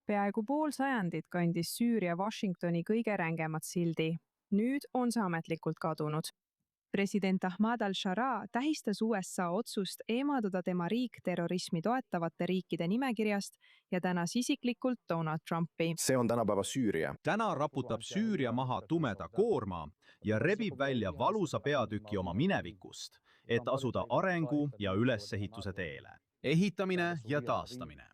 Peaaegu pool sajandit kandis Süüria Washingtoni kõige rängemat sildi. Nüüd on see ametlikult kadunud. President Ahmad al-Sharaa tähistas USA otsust eemaldada tema riik terrorismi toetavate riikide nimekirjast ja tänas isiklikult Donald Trumpi. See on tänapäeva Süüria. Täna raputab Süüria maha tumeda koorma ja rebib välja valusa peatüki oma minevikust, et asuda arengu ja ülesehituse teele. Ehitamine ja taastamine.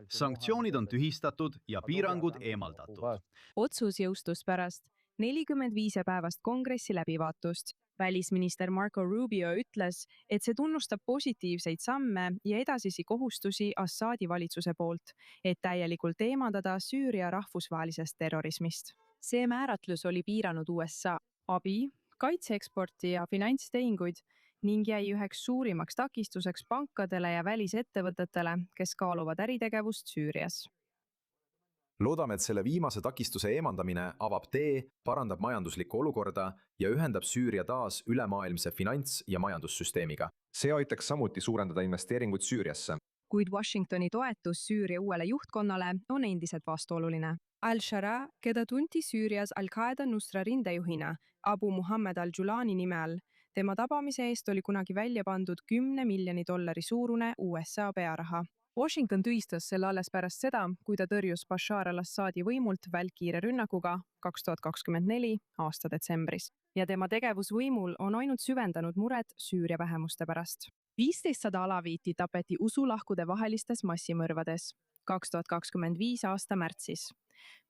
Sanktsioonid on tühistatud ja piirangud eemaldatud. Otsus jõustus pärast 45 päevast kongressi läbivaatust. Välisminister Marco Rubio ütles, et see tunnustab positiivseid samme ja edasisi kohustusi Assadi valitsuse poolt, et täielikult eemaldada Süüria rahvusvahelisest terrorismist. See määratlus oli piiranud USA abi, kaitseeksporti ja finantstehinguid ning jäi üheks suurimaks takistuseks pankadele ja välisettevõtetele, kes kaaluvad äritegevust Süürias. Loodame, et selle viimase takistuse eemaldamine avab tee, parandab majanduslikku olukorda ja ühendab Süüria taas ülemaailmse finants- ja majandussüsteemiga. See aitaks samuti suurendada investeeringuid Süüriasse. Kuid Washingtoni toetus Süüria uuele juhtkonnale on endiselt vastuoluline. Al-Sharaa, keda tunti Süürias Al-Qaeda Nusra rindejuhina Abu Muhammad al-Julani nime all, tema tabamise eest oli kunagi välja pandud $10 miljoni suurune USA pearaha. Washington tühistas selle alles pärast seda, kui ta tõrjus Bashar al-Assadi võimult välkkiire rünnakuga 2024 aasta detsembris. Ja tema tegevus võimul on ainult süvendanud muret Süüria vähemuste pärast. 1500 alaviiti tapeti usulahkude vahelistes massimõrvades 2025 aasta märtsis,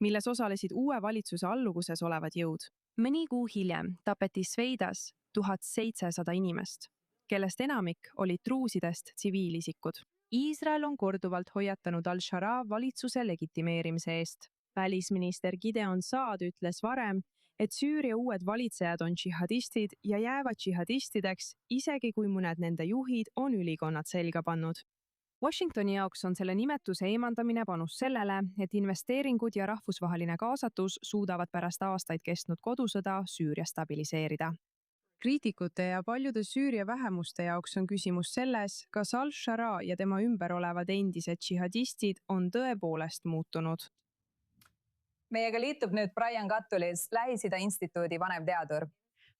milles osalesid uue valitsuse alluvuses olevad jõud. Mõni kuu hiljem tapeti Sveidas 1700 inimest, kellest enamik olid druusidest tsiviilisikud. Iisrael on korduvalt hoiatanud al-Sharaa valitsuse legitimeerimise eest. Välisminister Gideon Saad ütles varem, et Süüria uued valitsejad on džihadistid ja jäävad džihadistideks, isegi kui mõned nende juhid on ülikonnad selga pannud. Washingtoni jaoks on selle nimetuse eemaldamine panus sellele, et investeeringud ja rahvusvaheline kaasatus suudavad pärast aastaid kestnud kodusõda Süüria stabiliseerida. Kriitikute ja paljude Süüria vähemuste jaoks on küsimus selles, kas al-Sharaa ja tema ümber olevad endised džihadistid on tõepoolest muutunud. Meiega liitub nüüd Brian Kattulis, Lähis-Ida instituudi vanevteadur.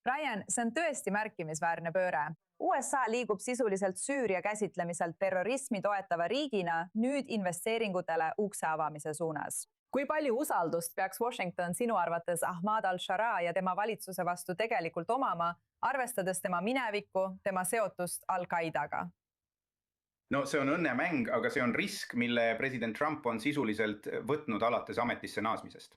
Brian, see on tõesti märkimisväärne pööre. USA liigub sisuliselt Süüria käsitlemiselt terrorismi toetava riigina nüüd investeeringutele ukse avamise suunas. Kui palju usaldust peaks Washington sinu arvates Ahmad al-Sharaa ja tema valitsuse vastu tegelikult omama, arvestades tema minevikku, tema seotust Al-Qaidaga? No see on õnnemäng, aga see on risk, mille president Trump on sisuliselt võtnud alates ametisse naasmisest.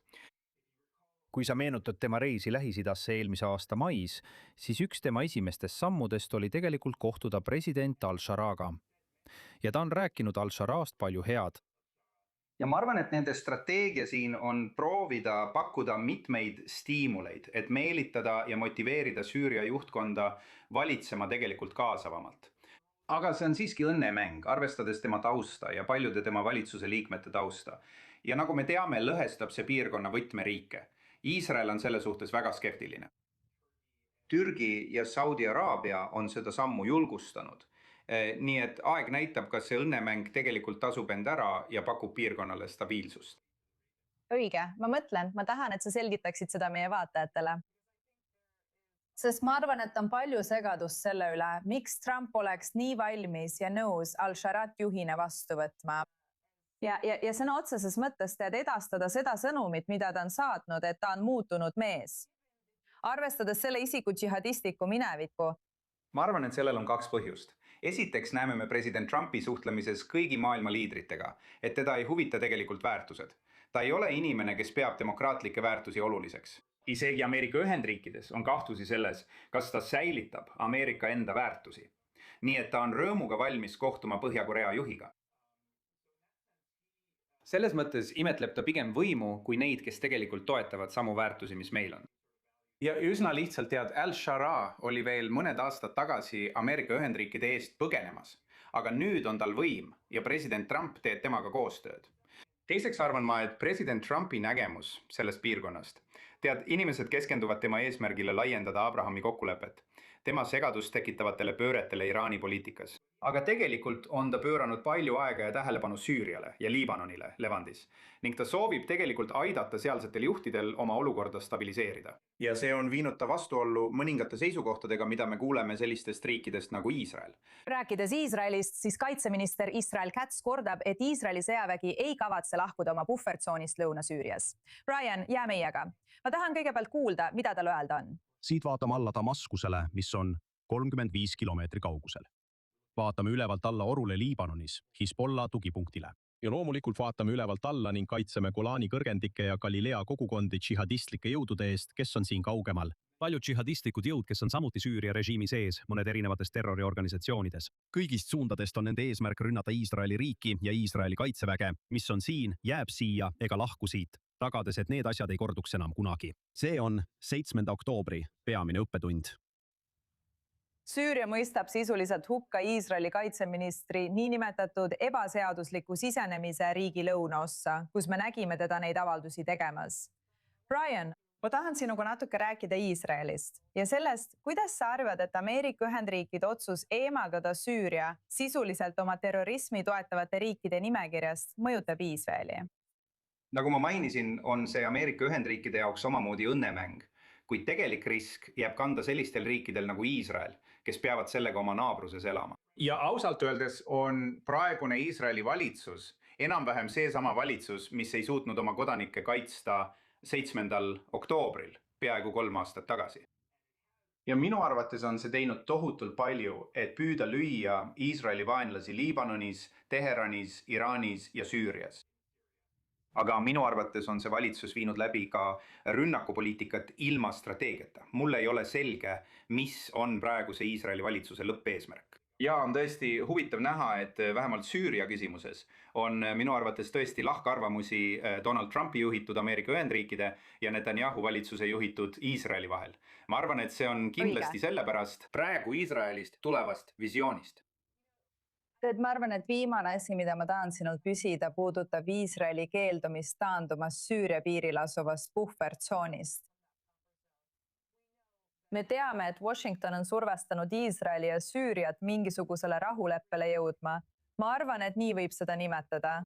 Kui sa meenutad tema reisi Lähis-Idasse eelmise aasta mais, siis üks tema esimestest sammudest oli tegelikult kohtuda president al-Sharaaga. Ja ta on rääkinud al-Sharaast palju head. Ja ma arvan, et nende strateegia siin on proovida pakkuda mitmeid stiimuleid, et meelitada ja motiveerida Süüria juhtkonda valitsema tegelikult kaasavamalt. Aga see on siiski õnnemäng, arvestades tema tausta ja paljude tema valitsuse liikmete tausta. Ja nagu me teame, lõhestab see piirkonna võtmeriike. Iisrael on selle suhtes väga skeptiline. Türgi ja Saudi Araabia on seda sammu julgustanud. Nii et aeg näitab, kas see õnnemäng tegelikult tasub end ära ja pakub piirkonnale stabiilsust. Õige, ma mõtlen, ma tahan, et sa selgitaksid seda meie vaatajatele. Sest ma arvan, et on palju segadust selle üle, miks Trump oleks nii valmis ja nõus al-Sharaat juhina vastu võtma. Ja sõna otseses mõttes tead edastada seda sõnumit, mida ta on saatnud, et ta on muutunud mees. Arvestades selle isiku džihadistliku minevikku. Ma arvan, et sellel on kaks põhjust. Esiteks näeme me president Trumpi suhtlemises kõigi maailma liidritega, et teda ei huvita tegelikult väärtused. Ta ei ole inimene, kes peab demokraatlikke väärtusi oluliseks. Isegi Ameerika Ühendriikides on kahtlusi selles, kas ta säilitab Ameerika enda väärtusi. Nii et ta on rõõmuga valmis kohtuma Põhja-Korea juhiga. Selles mõttes imetleb ta pigem võimu kui neid, kes tegelikult toetavad samu väärtusi, mis meil on. Ja üsna lihtsalt tead, al-Sharaa oli veel mõned aastad tagasi Ameerika Ühendriikide eest põgenemas, aga nüüd on tal võim ja president Trump teeb temaga koostööd. Teiseks arvan ma, et president Trumpi nägemus sellest piirkonnast. Tead, inimesed keskenduvad tema eesmärgile laiendada Abrahami kokkulepet, tema segadust tekitavatele pööretele Iraani poliitikas. aga tegelikult on ta pööranud palju aega ja tähelepanu Süüriale ja Liibanonile Levandis ning ta soovib tegelikult aidata sealsetel juhtidel oma olukorda stabiliseerida. Ja see on viinud ta vastuollu mõningate seisukohtadega, mida me kuuleme sellistest riikidest nagu Iisrael. Rääkides Iisraelist, siis kaitseminister Israel Katz kordab, et Iisraeli sõjavägi ei kavatse lahkuda oma puhvertsoonist Lõuna-Süürias. Brian, jää meiega. Ma tahan kõigepealt kuulda, mida tal öelda on. Siit vaatame alla Damaskusele, mis on 35 kilomeetri kaugusel. Vaatame ülevalt alla orule Liibanonis, Hezbollah tugipunktile. Ja loomulikult vaatame ülevalt alla ning kaitseme Golani kõrgendike ja Galilea kogukondi džihadistlike jõudude eest, kes on siin kaugemal. Paljud džihadistlikud jõud, kes on samuti Süüria režiimi sees, mõned erinevates terroriorganisatsioonides. Kõigist suundadest on nende eesmärk rünnata Iisraeli riiki ja Iisraeli kaitseväge, mis on siin, jääb siia ega lahku siit, tagades, et need asjad ei korduks enam kunagi. See on 7. oktoobri peamine õppetund. Süüria mõistab sisuliselt hukka Iisraeli kaitseministri niinimetatud ebaseadusliku sisenemise riigi lõunaossa, kus me nägime teda neid avaldusi tegemas. Brian, ma tahan sinuga natuke rääkida Iisraelist ja sellest, kuidas sa arvad, et Ameerika Ühendriikide otsus eemaldada Süüria sisuliselt oma terrorismi toetavate riikide nimekirjast mõjutab Iisraeli? Nagu ma mainisin, on see Ameerika Ühendriikide jaoks omamoodi õnnemäng, kuid tegelik risk jääb kanda sellistel riikidel nagu Iisrael, kes peavad sellega oma naabruses elama. Ja ausalt öeldes on praegune Iisraeli valitsus enam-vähem seesama valitsus, mis ei suutnud oma kodanikke kaitsta 7. oktoobril, peaaegu 3 aastat tagasi. Ja minu arvates on see teinud tohutult palju, et püüda lüüa Iisraeli vaenlasi Liibanonis, Teheranis, Iraanis ja Süürias. Aga minu arvates on see valitsus viinud läbi ka rünnakupoliitikat ilma strateegiata. Mulle ei ole selge, mis on praeguse Iisraeli valitsuse lõppeesmärk. Ja on tõesti huvitav näha, et vähemalt Süüria küsimuses on minu arvates tõesti lahkarvamusi Donald Trumpi juhitud Ameerika Ühendriikide ja Netanyahu valitsuse juhitud Iisraeli vahel. Ma arvan, et see on kindlasti sellepärast praegu Iisraelist tulevast visioonist. Ma arvan, et viimane asi, mida ma tahan sinult küsida, puudutab Iisraeli keeldumist taandumas Süüria piiril asuvast puhvertsoonist. Me teame, et Washington on survestanud Iisraeli ja Süüriat mingisugusele rahuleppele jõudma. Ma arvan, et nii võib seda nimetada.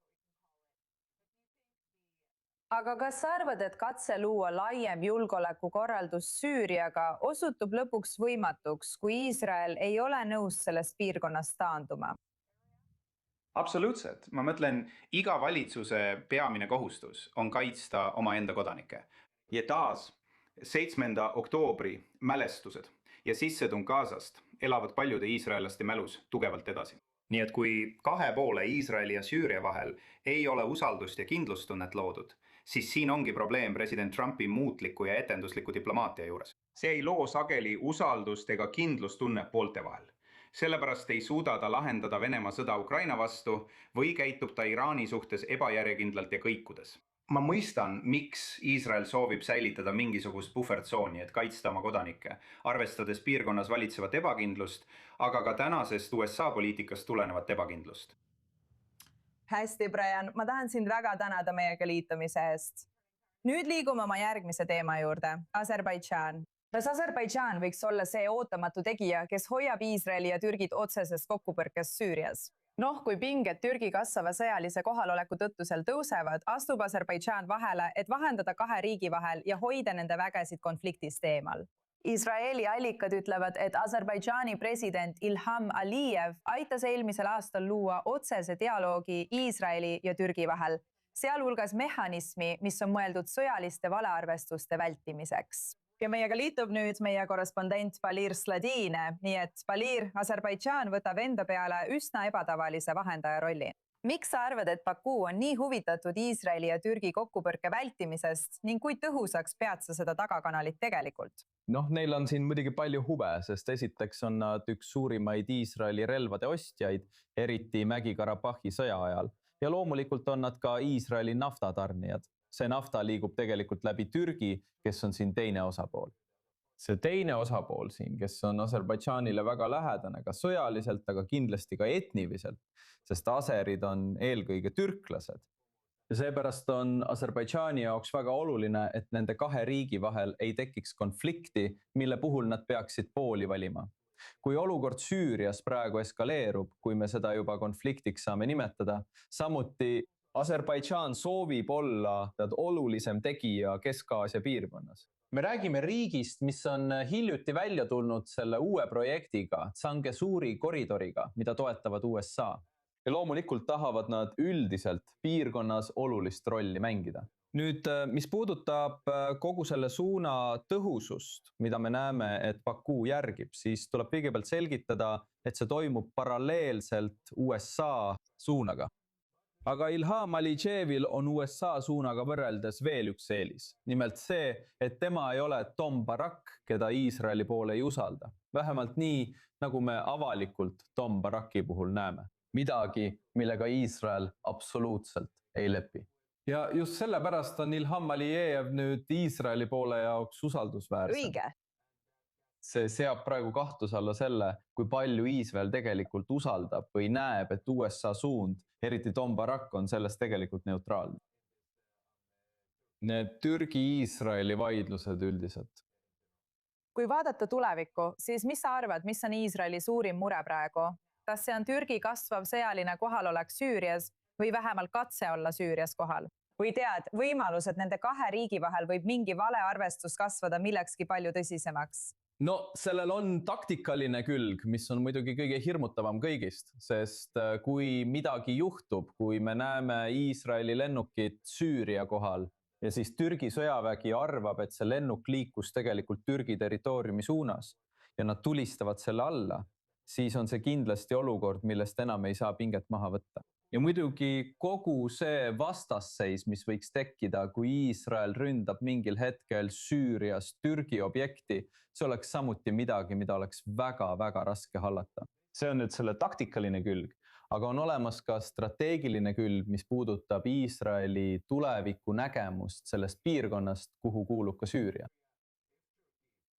Aga kas sa arvad, et katse luua laiem julgeolekukorraldus Süüriaga osutub lõpuks võimatuks, kui Iisrael ei ole nõus sellest piirkonnast taanduma? Absoluutselt. Ma mõtlen, iga valitsuse peamine kohustus on kaitsta omaenda kodanikke. Ja taas 7. oktoobri mälestused ja sissetung Gazast elavad paljude iisraellaste mälus tugevalt edasi. Nii et kui kahe poole Iisraeli ja Süüria vahel ei ole usaldust ja kindlustunnet loodud, siis siin ongi probleem president Trumpi muutliku ja etendusliku diplomaatia juures. See ei loo sageli usaldust ega kindlustunnet poolte vahel. Sellepärast ei suuda ta lahendada Venemaa sõda Ukraina vastu või käitub ta Iraani suhtes ebajärjekindlalt ja kõikudes. Ma mõistan, miks Iisrael soovib säilitada mingisugust puhvertsooni, et kaitsta oma kodanikke, arvestades piirkonnas valitsevat ebakindlust, aga ka tänasest USA poliitikast tulenevat ebakindlust. Hästi, Brian, ma tahan sind väga tänada meiega liitumise eest. Nüüd liigume oma järgmise teema juurde, Aserbaidžaan. Kas Aserbaidžaan võiks olla see ootamatu tegija, kes hoiab Iisraeli ja Türgit otsesest kokkupõrkes Süürias? Kui pinged Türgi kasvava sõjalise kohaloleku tõttu seal tõusevad, astub Aserbaidžaan vahele, et vahendada kahe riigi vahel ja hoida nende vägesid konfliktist eemal. Iisraeli allikad ütlevad, et Aserbaidžaani president Ilham Aliyev aitas eelmisel aastal luua otsese dialoogi Iisraeli ja Türgi vahel, sealhulgas mehhanismi, mis on mõeldud sõjaliste valearvestuste vältimiseks. Ja meiega liitub nüüd meie korrespondent Balir Sladine, nii et Balir, Aserbaidžaan võtab enda peale üsna ebatavalise vahendaja rolli. Miks sa arvad, et Baku on nii huvitatud Iisraeli ja Türgi kokkupõrke vältimisest ning kui tõhusaks pead sa seda tagakanalit tegelikult? Neil on siin muidugi palju huve, sest esiteks on nad üks suurimaid Iisraeli relvade ostjaid, eriti Mägi-Karabahhi sõja ajal. Ja loomulikult on nad ka Iisraeli naftatarnijad. See nafta liigub tegelikult läbi Türgi, kes on siin teine osapool. See teine osapool siin, kes on Aserbaidžaanile väga lähedane ka sõjaliselt, aga kindlasti ka etniliselt, sest aserid on eelkõige türklased. Ja seepärast on Aserbaidžaani jaoks väga oluline, et nende kahe riigi vahel ei tekiks konflikti, mille puhul nad peaksid pooli valima. Kui olukord Süürias praegu eskaleerub, kui me seda juba konfliktiks saame nimetada, samuti Aserbaidžaan soovib olla olulisem tegija Kesk-Aasia piirkonnas. Me räägime riigist, mis on hiljuti välja tulnud selle uue projektiga, Zangezuri koridoriga, mida toetavad USA. Ja loomulikult tahavad nad üldiselt piirkonnas olulist rolli mängida. Nüüd, mis puudutab kogu selle suuna tõhusust, mida me näeme, et Baku järgib, siis tuleb kõigepealt selgitada, et see toimub paralleelselt USA suunaga. Aga Ilham Alijevil on USA suunaga võrreldes veel üks eelis. Nimelt see, et tema ei ole Tom Barak, keda Iisraeli poole ei usalda. Vähemalt nii, nagu me avalikult Tom Baraki puhul näeme. Midagi, millega Iisrael absoluutselt ei lepi. Ja just sellepärast on Ilham Alijev nüüd Iisraeli poole jaoks usaldusväärsem. Õige. See seab praegu kahtluse alla selle, kui palju Iisrael tegelikult usaldab või näeb, et USA suund, eriti Tom Barak, on sellest tegelikult neutraalne. Need Türgi-Iisraeli vaidlused üldiselt. Kui vaadata tulevikku, siis mis sa arvad, mis on Iisraeli suurim mure praegu? Kas see on Türgi kasvav sõjaline kohalolek Süürias või vähemalt katse olla Süürias kohal? Või tead, võimalus, et nende kahe riigi vahel võib mingi valearvestus kasvada millekski palju tõsisemaks? No sellel on taktikaline külg, mis on muidugi kõige hirmutavam kõigist, sest kui midagi juhtub, kui me näeme Iisraeli lennukit Süüria kohal ja siis Türgi sõjavägi arvab, et see lennuk liikus tegelikult Türgi territooriumi suunas ja nad tulistavad selle alla, siis on see kindlasti olukord, millest enam ei saa pinget maha võtta. Ja muidugi kogu see vastasseis, mis võiks tekkida, kui Iisrael ründab mingil hetkel Süürias Türgi objekti, see oleks samuti midagi, mida oleks väga-väga raske hallata. See on nüüd selle taktikaline külg, aga on olemas ka strateegiline külg, mis puudutab Iisraeli tuleviku nägemust sellest piirkonnast, kuhu kuulub ka Süüria.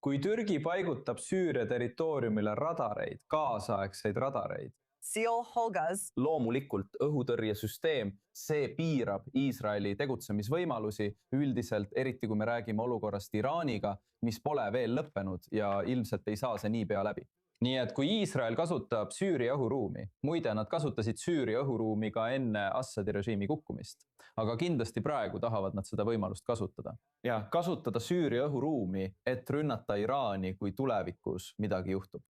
Kui Türgi paigutab Süüria territooriumile radareid, kaasaegseid radareid, Seal Holgas. Loomulikult õhutõrjesüsteem, see piirab Iisraeli tegutsemisvõimalusi üldiselt, eriti kui me räägime olukorrast Iraaniga, mis pole veel lõppenud ja ilmselt ei saa see niipea läbi. Nii et kui Iisrael kasutab Süüria õhuruumi, muide nad kasutasid Süüria õhuruumi ka enne Assadi režiimi kukkumist, aga kindlasti praegu tahavad nad seda võimalust kasutada. Ja kasutada Süüria õhuruumi, et rünnata Iraani, kui tulevikus midagi juhtub.